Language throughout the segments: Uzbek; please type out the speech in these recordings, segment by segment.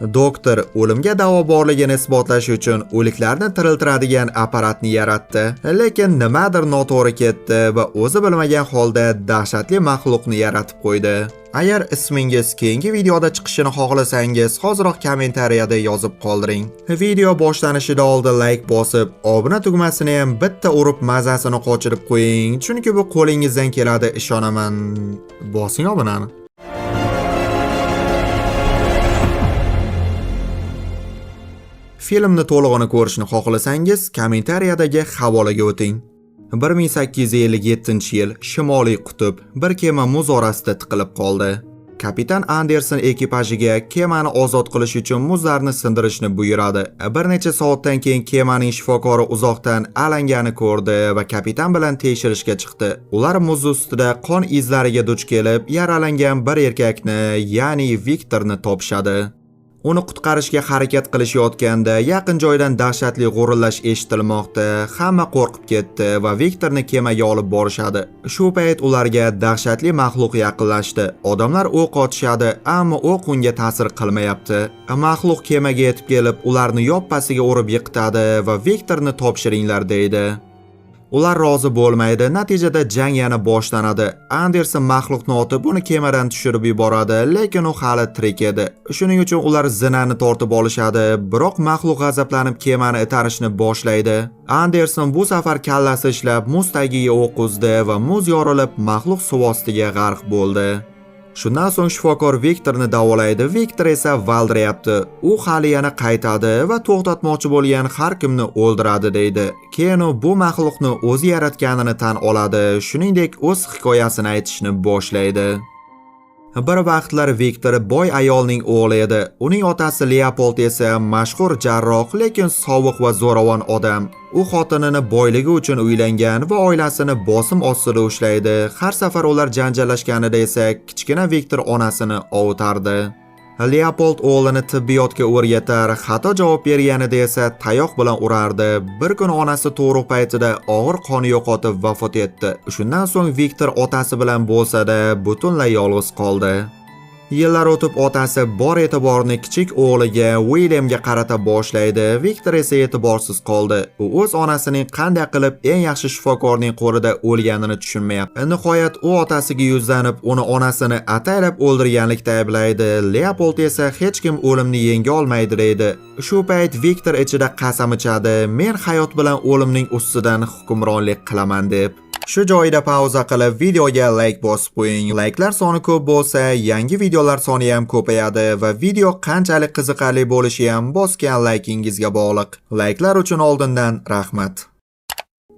Doktor o'limga davo borligini isbotlash uchun o'liklarni tiriltiradigan apparatni yaratdi, lekin nimadir noto'g'ri ketdi va o'zi bilmagan holda dahshatli maxluqni yaratib qo'ydi. Agar ismingiz keyingi videoda chiqishini xohlasangiz, hoziroq kommentariyada yozib qoldiring. Video boshlanishida oldin like bosib, obuna tugmasini ham bitta urib mazasini qochirib qo'ying, chunki bu qo'lingizdan keladi, ishonaman. Bosing obunani. Filmni to'lig'ini ko'rishni xohlasangiz, kommentariyadagi havolaga o'ting. 1857-yil Shimoliy qutb bir kema muz orasida tiqilib qoldi. Kapitan Anderson ekipajiga kemani ozod qilish uchun muzlarni sindirishni buyuradi. Bir necha soatdan keyin kemaning shifokori uzoqdan alangani ko'rdi va kapitan bilan tekshirishga chiqdi. Ular muz ustida qon izlariga duch kelib, yaralangan bir erkakni, ya'ni Viktorni topishadi. Uni qutqarishga harakat qilishayotganda yaqin joydan dahshatli g'urillash eshitilmoqda. Hamma qo'rqib ketdi va Viktorni kemaga olib borishadi. Shu payt ularga dahshatli maxluq yaqinlashdi. Odamlar o'q otishadi, ammo o'q unga ta'sir qilmayapti. Maxluq kemaga yetib kelib, ularni yoppasiga urib yiqitadi va Viktorni topshiringlar deydi. Ular rozi bo'lmaydi, natijada jang yana boshlanadi. Anderson maxluqni otib, uni kemadan tushirib yuboradi, lekin u hali tirik edi. Shuning uchun ular zinani tortib olishadi, biroq maxluq g'azablanib kemani itarishni boshlaydi. Anderson bu safar kallasi ishlab muz tagiga o'q uzdi va muz yorilib, maxluq suv ostiga g'arq bo'ldi. Shundan so'ng shifokor Viktorni davolaydi. Viktor esa valdirayapti. U hali yana qaytadi va to'xtatmoqchi bo'lgan har kimni o'ldiradi deydi. Keyin u bu maxluqni o'zi yaratganini tan oladi, shuningdek o'z hikoyasini aytishni boshlaydi. Bir vaqtlar Viktor boy ayolning o'g'li edi. Uning otasi Leopold esa mashhur jarroh, lekin sovuq va zo'ravon odam. U xotinini boyligi uchun uylangan va oilasini bosim ostida ushlaydi. Har safar ular janjallashganida esa kichkina Viktor onasini ovutardi. Leopold o'g'lini tibbiyotga o'rgatar, xato javob berganida esa tayoq bilan urardi. Bir kun onasi tug'ruq paytida og'ir qon yo'qotib vafot etdi. Shundan so'ng Viktor otasi bilan bo'lsa-da butunlay yolg'iz qoldi. Yillar o'tib otasi bor e'tiborni kichik o'g'liga Williamga qarata boshlaydi. Viktor esa e'tiborsiz qoldi. U o'z onasining qanday qilib eng yaxshi shifokorning qo'lida o'lganini tushunmayapti. Nihoyat u otasiga yuzlanib, uni onasini ataylab o'ldirganlikda ayblaydi. Leopold esa hech kim o'limni yenga olmaydi deydi. Shu payt Viktor ichida qasam ichadi, men hayot bilan o'limning ustidan hukmronlik qilaman deb. Shu joyda pauza qilib videoga like bosib qo'ying. Like'lar soni ko'p bo'lsa, yangi videolar soni ham ko'payadi va video qanchalik qiziqarli bo'lishi ham bosgan likeingizga bog'liq. Like'lar uchun oldindan rahmat.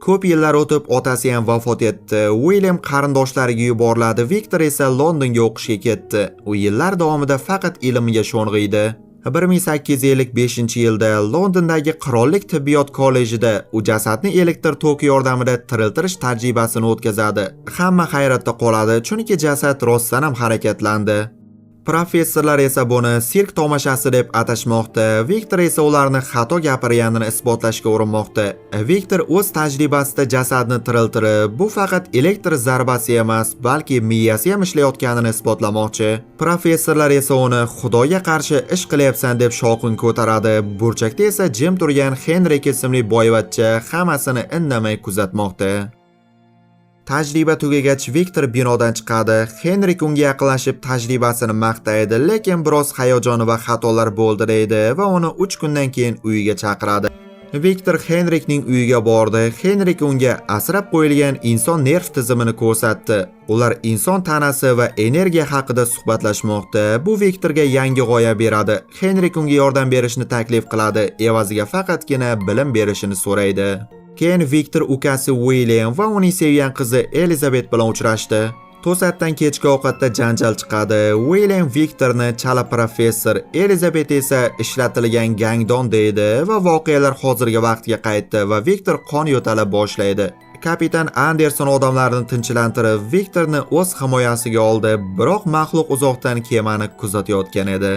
Ko'p yillar o'tib otasi ham vafot etdi. William qarindoshlariga yuboriladi. Viktor esa Londonga o'qishga ketdi. U yillar davomida faqat ilmga sho'ng'iydi. 1855-yilda Londondagi Qirollik tibbiyot kollejida u jasadni elektr toki yordamida tiriltirish tajribasini o'tkazadi. Hamma hayratda qoladi, chunki jasad rostdan ham harakatlandi. Professorlar esa buni sirk tomoshasi deb atashmoqda. Viktor esa ularni xato gapirganini isbotlashga urinmoqda. Viktor o'z tajribasida jasadni tiriltirib, bu faqat elektr zarbasi emas, balki miyasi ham ishlayotganini isbotlamoqchi. Professorlar esa uni Xudoga qarshi ish qilyapsan deb shovqin ko'taradi. Burchakda esa jim turgan Henrik ismli boyvachcha hammasini indamay kuzatmoqda. Tajriba tugagach Viktor binodan chiqadi. Henrik unga yaqinlashib tajribasini maqtaydi, lekin biroz hayajoni va xatolar bo'ldi deydi va uni 3 kundan keyin uyiga chaqiradi. Viktor Henrikning uyiga bordi. Henrik unga asrab qo'yilgan inson nerv tizimini ko'rsatdi. Ular inson tanasi va energiya haqida suhbatlashmoqda. Bu Viktorga yangi g'oya beradi. Henrik unga yordam berishni taklif qiladi, evaziga faqatgina bilim berishini so'raydi. Keyin Viktor ukasi William va uning sevgan qizi Elizabeth bilan uchrashdi. To'satdan kechki ovqatda janjal chiqadi. William Viktorni chala professor, Elizabeth esa ishlatilgan gangdon deydi va voqealar hozirgi vaqtga qaytdi va Viktor qon yo'tala boshlaydi. Kapitan Anderson odamlarni tinchlantirib, Viktorni o'z himoyasiga oldi, biroq maxluq uzoqdan kemani kuzatayotgan edi.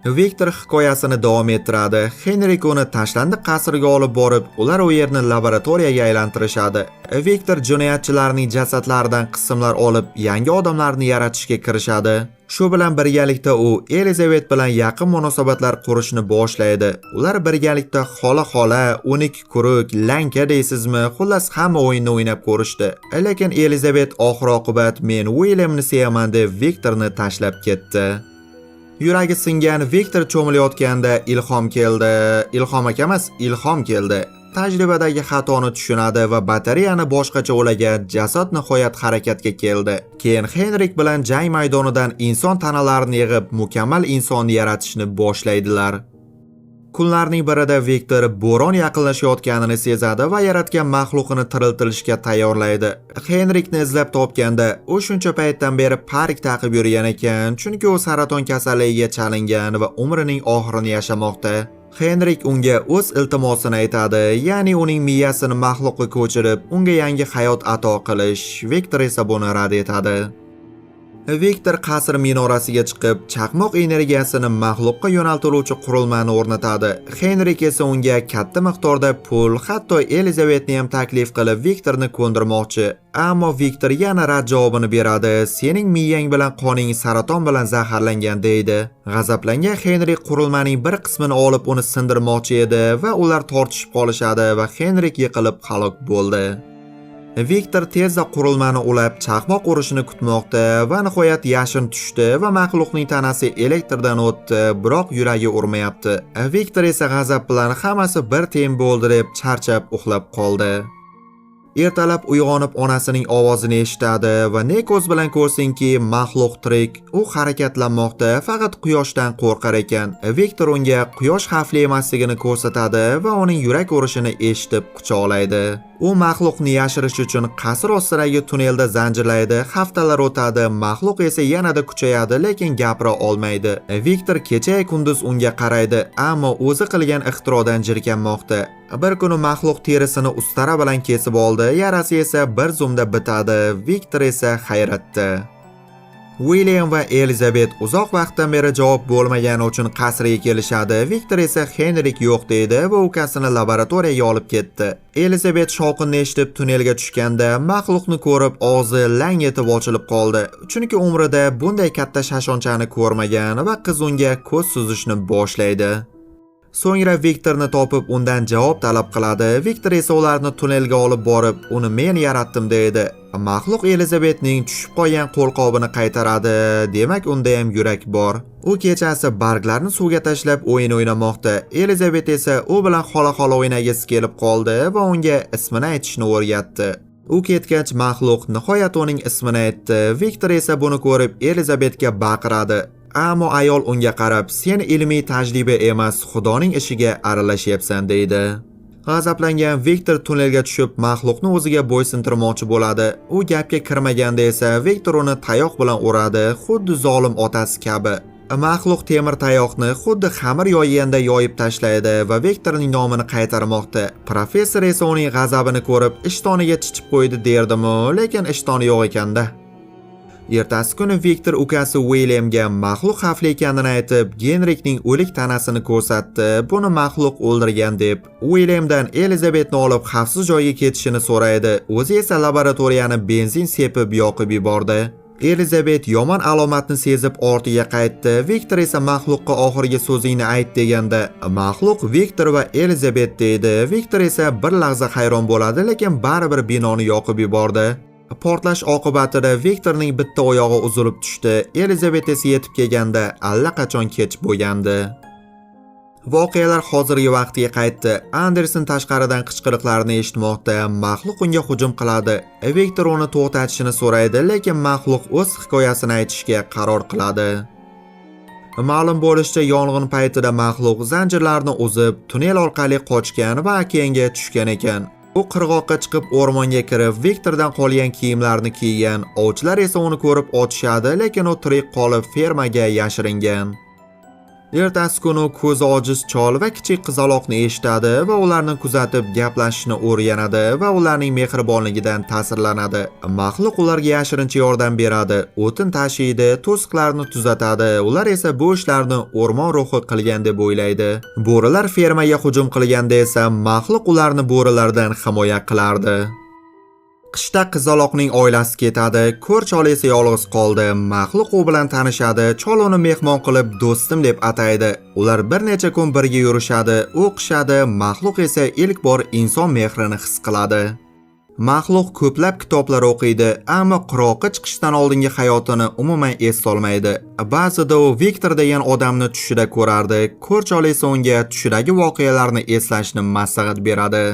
Viktor hikoyasini davom ettiradi. Henrik uni tashlandiq qasrga olib borib, ular u yerni laboratoriyaga aylantirishadi. Viktor jinoyatchilarning jasadlaridan qismlar olib, yangi odamlarni yaratishga kirishadi. Shu bilan birgalikda u Elizabet bilan yaqin munosabatlar qurishni boshlaydi. Ular birgalikda xola-xola, unik kuruk, lanka deysizmi, xullas hamma o'yinni o'ynab ko'rishdi. Lekin Elizabet oxir-oqibat men Williamni sevaman deb Viktorni tashlab ketdi. Yuragi singan Viktor cho'milayotganda ilhom keldi. Tajribadagi xatoni tushunadi va batareyani boshqacha ulagan jasad nihoyat harakatga keldi. Keyin Henrik bilan jang maydonidan inson tanalarini yig'ib, mukammal insonni yaratishni boshlaydilar. Kunlarning birida Viktor bo'ron yaqinlashayotganini sezadi va yaratgan maxluqini tiriltirishga tayyorlaydi. Henrikni izlab topganda, u shuncha paytdan beri parik taqib yurgan ekan, chunki u saraton kasalligiga chalingan va umrining oxirini yashamoqda. Henrik unga o'z iltimosini aytadi, ya'ni uning miyasini maxluqqa ko'chirib, unga yangi hayot ato qilish. Viktor esa buni rad etadi. Viktor qasr minorasiga chiqib, chaqmoq energiyasini maxluqqa yo'naltiruvchi qurilmani o'rnatadi. Henrik esa unga katta miqdorda pul, hatto Elizabetni ham taklif qilib Viktorni ko'ndirmoqchi. Ammo Viktor yana rad javobini beradi. Sening miyang bilan qoning saraton bilan zaharlangan deydi. G'azablangan Henrik qurilmaning bir qismini olib uni sindirmoqchi edi va ular tortishib qolishadi va Henrik yiqilib halok bo'ldi. Viktor tezda qurilmani ulab chaqmoq urishini kutmoqda va nihoyat yashin tushdi va maxluqning tanasi elektrdan o'tdi, biroq yuragi urmayapti. Viktor esa g'azab bilan hammasi bir tiyin bo'ldi deb charchab uxlab qoldi. Ertalab uyg'onib onasining ovozini eshitadi va ne ko'z bilan ko'rsinki, maxluq tirik, u harakatlanmoqda, faqat quyoshdan qo'rqar ekan. Viktor unga quyosh xavfli emasligini ko'rsatadi va uning yurak urishini eshitib quchoqlaydi. U maxluqni yashirish uchun qasr ostidagi tunnelda zanjirlaydi. Haftalar o'tadi, maxluq esa yanada kuchayadi, lekin gapira olmaydi. Viktor kecha-kunduz unga qaraydi, ammo o'zi qilgan ixtirodan jirkanmoqda. Bir kuni maxluq terisini ustara bilan kesib oldi, yarasi esa bir zumda bitadi. Viktor esa hayratda. William va Elizabet uzoq vaqtdan beri javob bo'lmagani uchun qasriga kelishadi. Viktor esa Henrik yo'q deydi va ukasini laboratoriyaga olib ketdi. Elizabet shovqinni eshitib tunnelga tushganda maxluqni ko'rib og'zi lang etib ochilib qoldi. Chunki umrida bunday katta shashonchani ko'rmagan va qiz unga ko'z suzishni boshlaydi. So'ngra Viktorni topib undan javob talab qiladi. Viktor esa ularni tunnelga olib borib, uni men yaratdim deydi. Maxluq Elizabetning tushib qolgan qo'lqobini qaytaradi. Demak, unda ham yurak bor. U kechasi barglarni suvga tashlab o'yin o'ynamoqda. Elizabet esa u bilan xola-xola o'ynagisi kelib qoldi va unga ismini aytishni o'rgatdi. U ketgach, maxluq nihoyat uning ismini aytdi. Viktor esa buni ko'rib Elizabetga baqiradi. Ammo ayol unga qarab, sen ilmiy tajriba emas, Xudoning ishiga aralashyapsan deydi. G'azablangan Viktor tunnelga tushib, maxluqni o'ziga bo'ysuntirmoqchi bo'ladi. U gapga kirmaganda esa Viktor uni tayoq bilan uradi, xuddi zolim otasi kabi. Maxluq temir tayoqni xuddi xamir yoyganda yoyib tashlaydi va Viktorning nomini qaytarmoqda. Professor esa uning g'azabini ko'rib, ishtoniga chichib qo'ydi derdim-u, lekin ishtoni yo'q ekanda. Ertasi kuni Viktor ukasi Williamga maxluq xavfli ekanini aytib, Henrikning o'lik tanasini ko'rsatdi. Buni maxluq o'ldirgan deb. Williamdan Elizabetni olib xavfsiz joyga ketishini so'raydi. O'zi esa laboratoriyani benzin sepib yoqib yubordi. Elizabet yomon alomatni sezib ortiga qaytdi. Viktor esa maxluqqa oxirgi so'zingni ayt deganda, maxluq Viktor va Elizabet deydi. Viktor esa bir lahza hayron bo'ladi, lekin baribir binoni yoqib yubordi. Portlash oqibatida Viktorning bitta oyog'i uzilib tushdi. Elizabet esa yetib kelganda allaqachon kech bo'lgandi. Voqealar hozirgi vaqtiga qaytdi. Anderson tashqaridan qichqiriqlarni eshitmoqda. Maxluq unga hujum qiladi. Viktor uni to'xtatishini so'raydi, lekin maxluq o'z hikoyasini aytishga qaror qiladi. Ma'lum bo'lishicha, yong'in paytida maxluq zanjirlarni uzib, tunnel orqali qochgan va okeanga tushgan ekan. U qirg'oqqa chiqib o'rmonga kirib, Viktordan qolgan kiyimlarni kiygan. Ovchilar esa uni ko'rib otishadi, lekin u tirik qolib fermaga yashiringan. Ertasi kuni ko'zi ojiz chol va kichik qizaloqni eshitadi va ularni kuzatib gaplashishni o'rganadi va ularning mehribonligidan ta'sirlanadi. Maxluq ularga yashirincha yordam beradi, o'tin tashiydi, to'siqlarni tuzatadi. Ular esa bu ishlarni o'rmon ruhi qilgan deb o'ylaydi. Bo'rilar fermaga hujum qilganda esa maxluq ularni bo'rilardan himoya qilardi. Qishda qizaloqning oilasi ketadi, ko'r chol esa yolg'iz qoldi. Maxluq u bilan tanishadi, chol uni mehmon qilib do'stim deb ataydi. Ular bir necha kun birga yurishadi, o'qishadi. Maxluq esa ilk bor inson mehrini his qiladi. Maxluq ko'plab kitoblar o'qiydi, ammo qirg'oqqa chiqishdan oldingi hayotini umuman eslolmaydi. Ba'zida u Viktor degan odamni tushida ko'rardi. Ko'r chol esa unga tushidagi voqealarni eslashni maslahat beradi.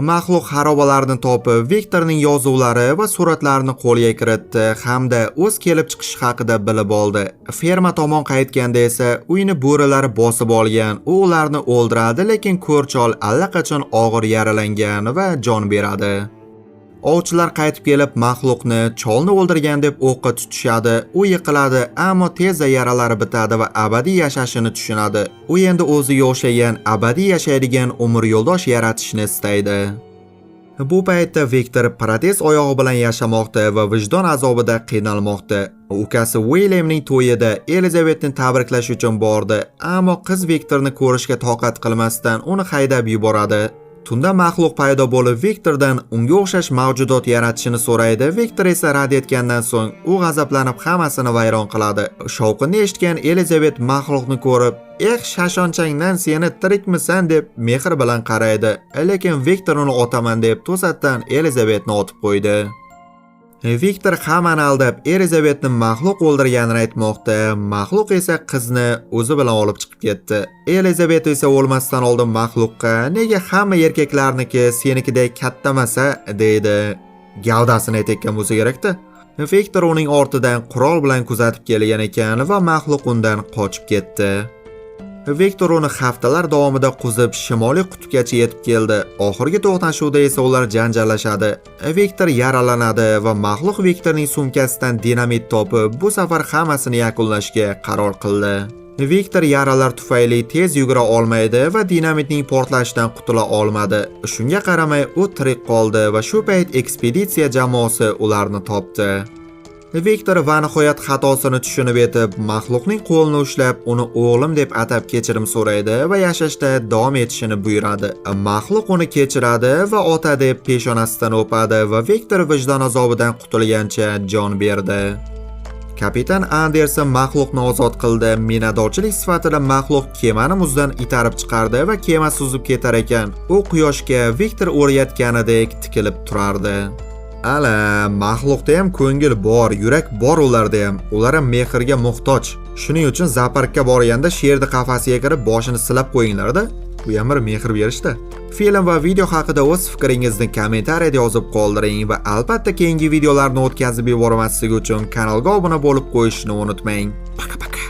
Maxluq xarobalarni topib, Viktorning yozuvlari va suratlarini qo'lga kiritdi hamda o'z kelib chiqishi haqida bilib oldi. Ferma tomon qaytganda esa uyni bo'rilar bosib olgan. U ularni o'ldiradi, lekin ko'rchol allaqachon og'ir yaralangan va jon beradi. Ovchilar qaytib kelib maxluqni cholni o'ldirgan deb o'qqa tutishadi. U yiqiladi, ammo tezda yaralari bitadi va abadiy yashashini tushunadi. U endi o'ziga o'xshagan abadiy yashaydigan umr yo'ldosh yaratishni istaydi. Bu paytda Viktor protez oyog'i bilan yashamoqda va vijdon azobida qiynalmoqda. Ukasi Williamning to'yida Elizabetni tabriklash uchun bordi, ammo qiz Viktorni ko'rishga toqat qilmasdan uni haydab yuboradi. Tunda maxluq paydo bo'lib Viktordan unga o'xshash mavjudot yaratishini so'raydi. Viktor esa rad etgandan so'ng u g'azablanib hammasini vayron qiladi. Shovqinni eshitgan Elizabet maxluqni ko'rib, shashonchangdan seni tirikmisan deb mehr bilan qaraydi. Lekin Viktor uni otaman deb to'satdan Elizabetni otib qo'ydi. Viktor hammani aldab Elizabetni maxluq o'ldirganini aytmoqda. Maxluq esa qizni o'zi bilan olib chiqib ketdi. Elizabet esa o'lmasdan oldin maxluqqa nega hamma erkaklarniki senikidek kattamasa deydi. Gavdasini aytgan bo'lsa kerak-da. Viktor uning ortidan qurol bilan kuzatib kelgan ekan va maxluq undan qochib ketdi. Viktor uni haftalar davomida quzib shimoliy qutbgacha yetib keldi. Oxirgi to'qnashuvda esa ular janjallashadi. Viktor yaralanadi va maxluq Viktorning sumkasidan dinamit topib, bu safar hammasini yakunlashga qaror qildi. Viktor yaralar tufayli tez yugura olmaydi va dinamitning portlashidan qutula olmadi. Shunga qaramay u tirik qoldi va shu payt ekspeditsiya jamoasi ularni topdi. Viktor va nihoyat xatosini tushunib yetib, maxluqning qo'lini ushlab, uni o'g'lim deb atab kechirim so'raydi va yashashda davom etishini buyuradi. Maxluq uni kechiradi va ota deb peshonasidan o'padi va Viktor vijdon azobidan qutulgancha jon berdi. Kapitan Anderson maxluqni ozod qildi. Minnatdorchilik sifatida maxluq kemani muzdan itarib chiqardi va kema suzib ketar ekan. U quyoshga Viktor o'rgatganidek tikilib turardi. Ala, maxluqda ham ko'ngil bor, yurak bor ularda ham. Ular ham mehrga muhtoj. Shuning uchun zooparkka borganda sherni qafasiga kirib boshini silab qo'yinglar-da. Bu ham bir mehr berishda. Film va video haqida o'z fikringizni kommentariyada yozib qoldiring va albatta keyingi videolarni o'tkazib yubormaslik uchun kanalga obuna bo'lib qo'yishni unutmang. Paka-paka.